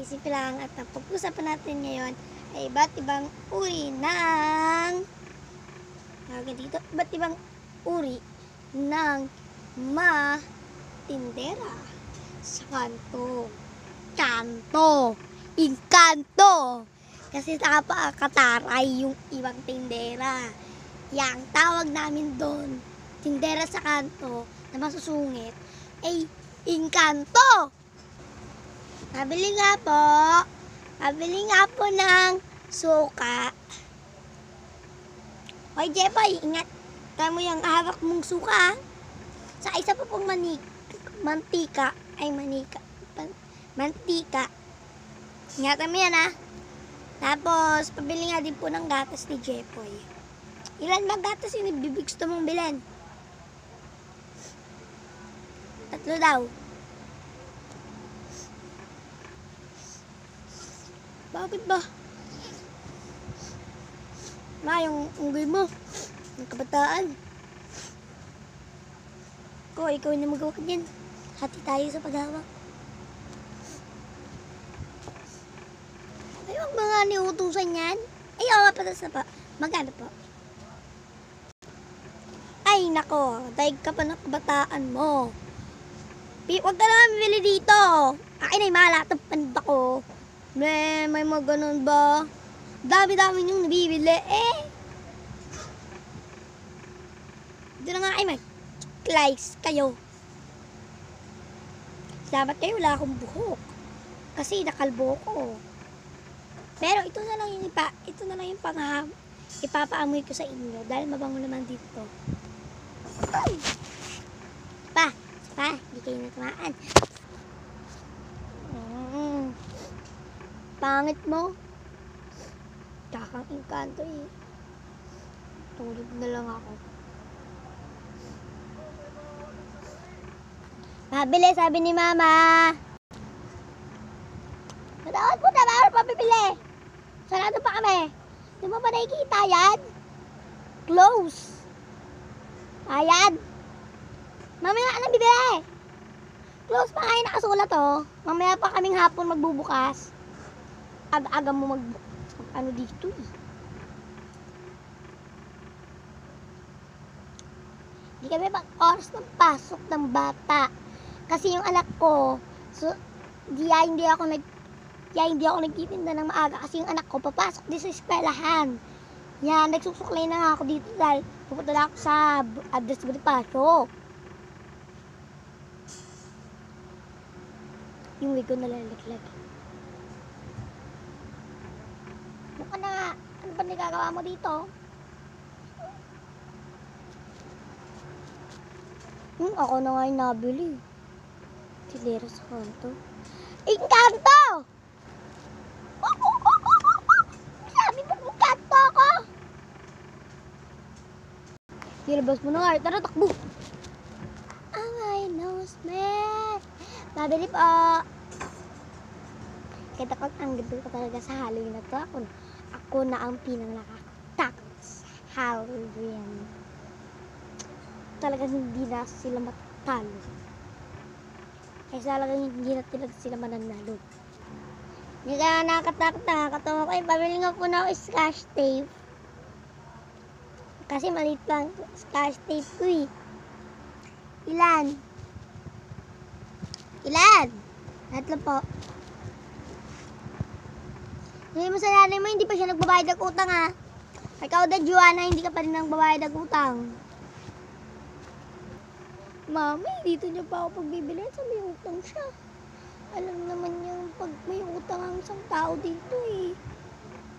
Isip lang at ang pag-usapan natin ngayon ay iba't ibang uri ng iba't ibang uri ng tindera sa kanto. Inkanto. Kasi napakataray yung ibang tindera. Yang tawag namin doon, tindera sa kanto na masusungit ay inkanto. Pabili nga po ng suka. Hoy, Jepoy, ingat. Kaya mo yung hawak mong suka. Sa isa pa pong mantika. Ingatan mo yan, ha? Tapos, pabili nga din po ng gatas ni Jepoy. Ilan ba gatas yung gusto mong bilhin? 3 daw. Bakit ba? Yung unggoy mo, ng kabataan. Ikaw na magawa ka dyan. Hati tayo sa paghawak. Ay, huwag mga niutusan yan. Ay, patas na pa. Magkano po? Ay, nako. Daig ka pa ng kabataan mo. Huwag ka naman bibili dito. Akin ay malatapand ako. May mga ganun ba? Dami-dami niyong nabibili Ito na nga ay mag-slice kayo. Dapat kayo wala akong buhok. Kasi nakalbo ko. Pero ito na lang yung ipapaamoy ko sa inyo. Dahil mabango naman dito. Hindi kayo natamaan. Pangit mo. Kakang inkanto Tulog na lang ako. Mabili, sabi ni Mama. Matawad po na, bawal pa bibili. Sarado pa kami. Di mo ba nakikita yan? Close. Ayan. Mamaya na bibili. Close pa kayo nakasulat Mamaya pa kaming hapon magbubukas. Aga-aga mo ano dito Hindi kami oras ng pasok ng bata. Kasi yung anak ko, hindi ako nagtitinda ng maaga kasi yung anak ko papasok din sa eskwelahan. Yan, nagsusuklay na nga ako dito dahil pupunta na ako sa address Bonifacio. Yung wig ko nalalaglag. Mukha na nga. Ano ba nagagawa mo dito? Ako na nga yung nabili. Tindera sa kanto. Inkanto! Sabi mo inkanto ako! Nilabas mo na nga. Tara, takbo! Ay, nose man! Nabili po! Kita ko ang ganda ko talaga sa Halloween na to. Ako na ang pinanglakatakot sa Halloween. Talagang hindi na sila matalo. Kaya talagang hindi na sila mananalo. Hindi kaya nakakatakot ko. Pabili nga po na ako scotch tape. Kasi maliit lang scotch tape ko Ilan? 3 po. Sabi mo sa nanay mo, hindi pa siya nagbabayad ng utang Ikaw da, Joanna, hindi ka pa rin nagbabayad ng utang. Mami, dito niya pa ako pagbibilin sa may utang siya. Alam naman niya pag may utang ang isang tao dito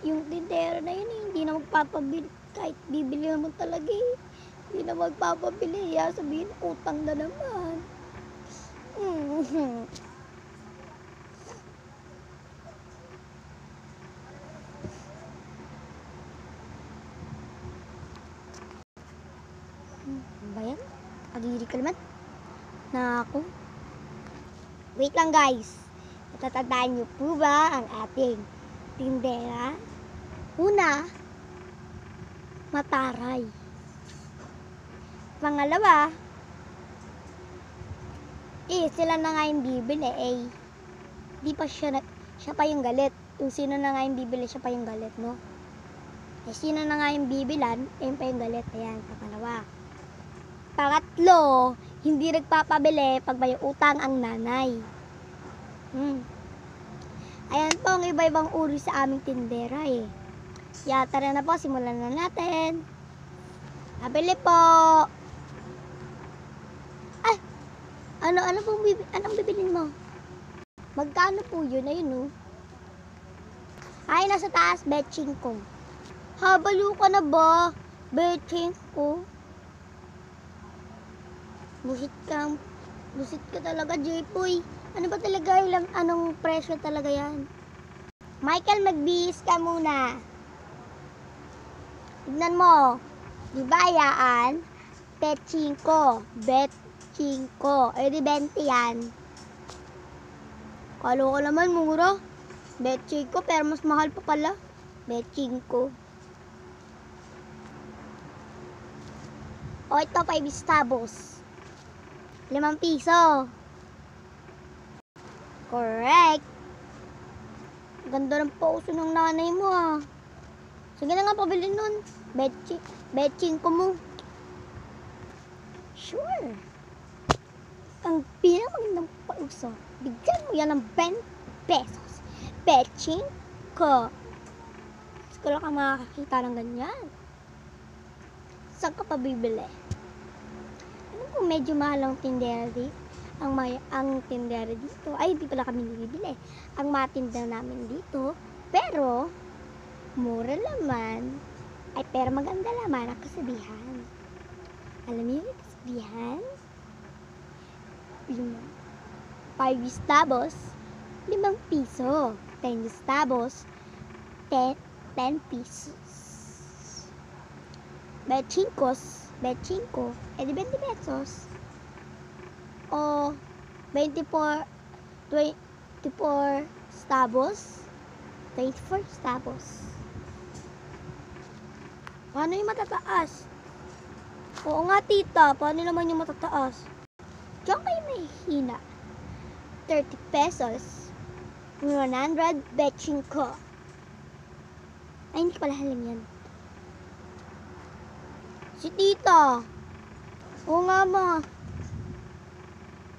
Yung tindera na yun hindi na magpapabili. Kahit bibili naman talaga hindi na magpapabili. Sabihin, utang na naman. Bayan? Kadiri ka naman. Naku. Wait lang guys. Natatandaan niyo po ba ang ating tindera? Una, mataray. Pangalawa, sila na nga yung bibili di pa siya siya pa yung galit. Kung sino na nga yung bibili, siya pa yung galit, no? Eh, sino na nga yung bibilan, eh, pa yung galit. Ayan, pangalawa. Pangatlo, hindi nagpapabili pag may utang ang nanay. Ayan po ang iba-ibang uri sa aming tindera eh. Kaya tara na po, simulan na natin. Abili po. Ay, anong bibilin mo? Magkano po yun? Ayun oh. Ay, nasa taas, betching ko. Habalo ka na ba? Betching ko. Busit ka talaga, Jepoy. Ano ba talaga anong presyo talaga yan? Michael, magbihis ka muna. Tignan mo. Diba yaan? Betching ko. Eh di 20 yan. Kalo ko naman mura. Betching ko, pero mas mahal pa pala. Betching ko. O ito, 5 stabos. 5 piso. Correct. Ganda ng pauso ng nanay mo ah. Sige na nga, pabili nun. Betching ko mo. Sure. Ang pinamagandang pauso. Bigyan mo yan ng 20 pesos. Betching ko. Gusto ko lang ka makakakita ng ganyan. Saan ka pa bibili? Ano kung medyo mahal ang tindera dito? Ang tindera dito, ay hindi pala kami bibili. Ang matinda namin dito, pero mura naman, ay pero maganda naman ang kasabihan. Alam niyo yung kasabihan? 5 stabos, 5 piso. 10 stabos, 10 pesos. Betchingko, edi 20 pesos. O 24 stabos, 24 stabos. Paano yung matataas? Oo nga tita, paano naman yung matataas? Diyan kayo may hina. 30 pesos. 100 betching ko. Ay, hindi pala halang yan. Si tita. Oo nga ma.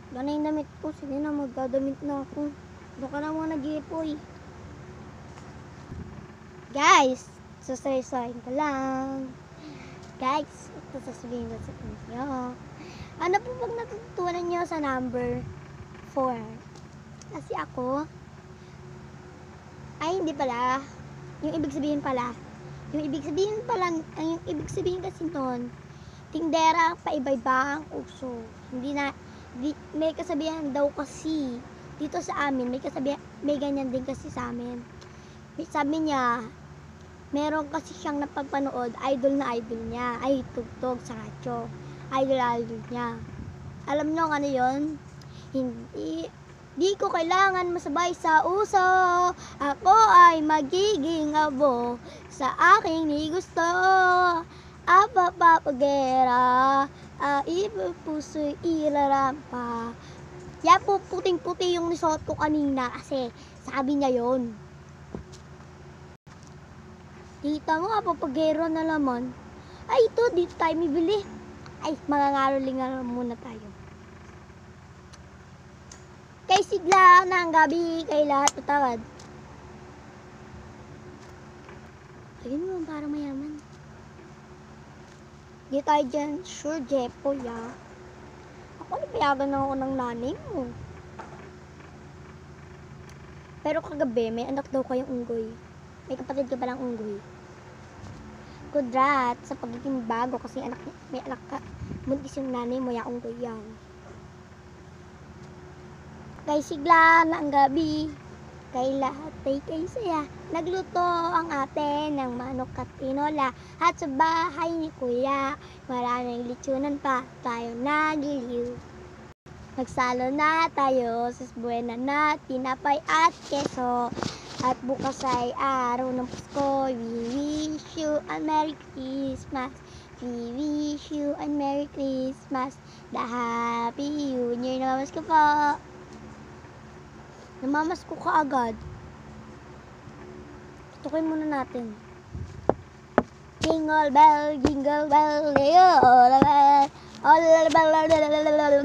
Ganay yung damit ko. Sige na, magdadamit na ako. Doon ka na muna, Jepoy. Guys, sasayin ko lang. Guys, ito sasabihin ko sa inyo. Ano po bang natutunan nyo sa number 4? Kasi ako, ay hindi pala. Yung ibig sabihin kasi nun, tindera paiba-iba ang uso. May kasabihan daw kasi dito sa amin, may ganyan din kasi sa amin. Sabi niya, meron kasi siyang napagpanood, idol niya, ay tugtog sa radyo. Idol niya. Alam niyo ano yon? Di ko kailangan masabay sa uso. Ako ay magiging abo sa aking ni gusto. Papagera, ipupuso'y ilarampa. Yan po, puting-puti yung nisuot ko kanina kasi sabi niya yon. Kita mo, papagera na naman. Ay, ito, dito tayo mibili. Ay, mangangaroling nga muna tayo. Kay sigla ng gabi, kay lahat tutawad. Ayun mo, parang mayaman. Di tayo dyan, sure, Jepo, ya. Ako, napayagan na ako ng nanay mo. Pero kagabi, may anak daw kayong unggoy. May kapatid ka palang unggoy. Kudrat, sa pagiging bago, kasi may anak ka. Buntis yung nanay mo, ya unggoy yan. Kay sigla ng gabi, kay lahat ay kay saya. Nagluto ang ate ng manok at tinola. At sa bahay ni kuya, maraming litsunan pa, tayo nagiliw. Nagsalo na tayo sa buwena na tinapay at keso. At bukas ay araw ng Pasko. We wish you a Merry Christmas. We wish you a Merry Christmas. The Happy New Year. Namamas ko po. Namamas ko kaagad. Tukoy muna natin. Jingle bell, jingle bell, all the bell, all the bell.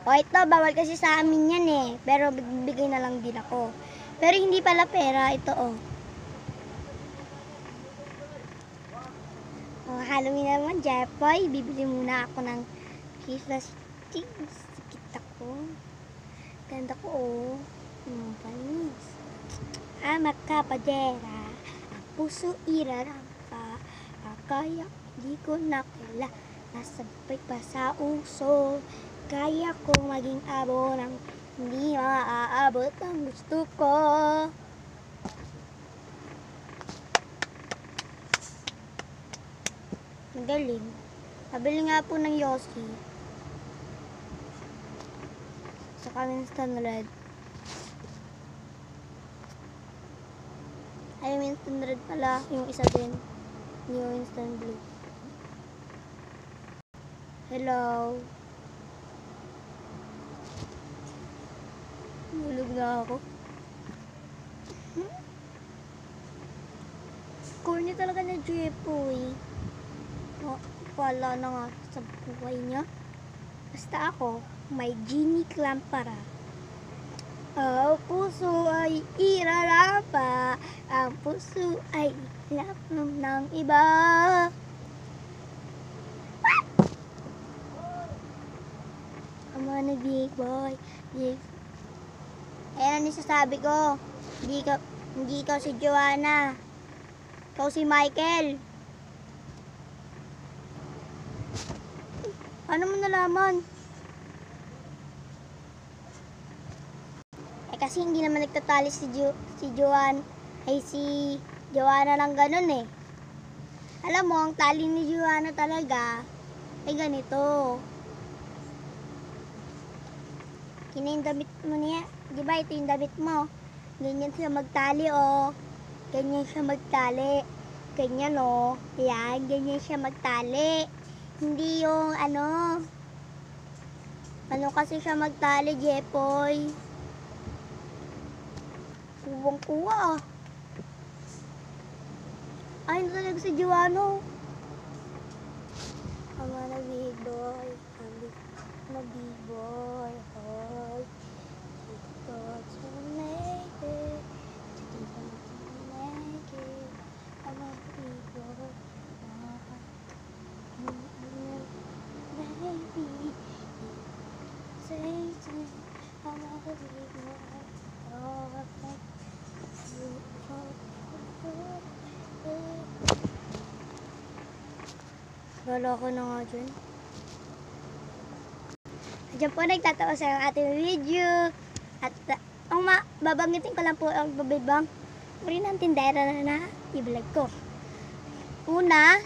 O ito, bawal kasi sa amin yan eh. Pero bigay na lang din ako. Pero hindi pala pera, ito oh. Oh, Halloween naman, Jepoy. Bibili muna ako ng Christmas things. Kita ko. Ganda ko oh. Panis. Makapadera. Ang puso irarampa. Kaya di ko nakila. Nasabay pa sa uso. Kaya kong maging abo ng hindi maaabot ang gusto ko. Magaling. Pabili nga po ng Yossi. Sa Winston Red. Ay, Winston Red pala. Yung isa din. Yung Winston Blue. Hello. Hulog na ako. Corny talaga na Jepoy. Wala na nga sa buhay niya. Basta ako, may genie lampara. Ang puso ay irarampa. Ang puso ay ilapam ng iba. Come on, big boy. Big. Ayan ang isasabi ko. Hindi ikaw si Joanna. Ikaw si Michael. Paano mo nalaman? Kasi hindi naman nagtatali si Joanna ng ganun eh. Alam mo, ang tali ni Joanna talaga ay ganito. Yung damit mo niya. Di ba ito yung damit mo? Ganyan siya magtali oh. Ganyan siya magtali. Ganyan oh. Yan, ganyan siya magtali. Hindi yung ano. Ano kasi siya magtali, Jepoy? Kuwang-kuwa ah. Ay, ano talaga si Joanna? I'm a big boy. I'm a big boy. Oh. To make it. To make it. I'm a big boy. Baby. Say to me, I'm a big boy. Oh, Bala ko na nga dyan. Diyan po nagtatawa sa ating video. At babanggitin ko lang po ang babibang uri ng tindera na i-vlog ko. Una,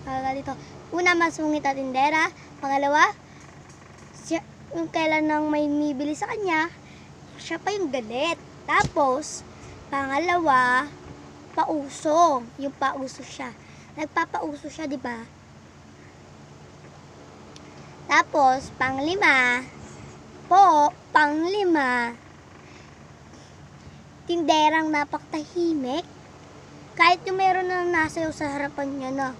tawag dito. Una, masungit na tindera. Pangalawa, yung kailan nang may mibili sa kanya, siya pa yung galit. Tapos, pangalawa, pauso. Yung pauso siya. Nagpapauso siya, di ba? Tapos, panglima, tinderang napakatahimik. Kahit yung meron na nasayaw sa harapan niya na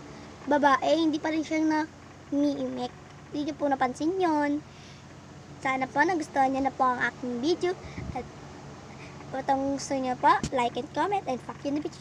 babae, hindi pa rin siyang umiimik. Hindi niyo po napansin yon. Sana po nagustuhan niyo na po ang aking video. At kung gusto niyo po, like and comment and fuck you in the bitch.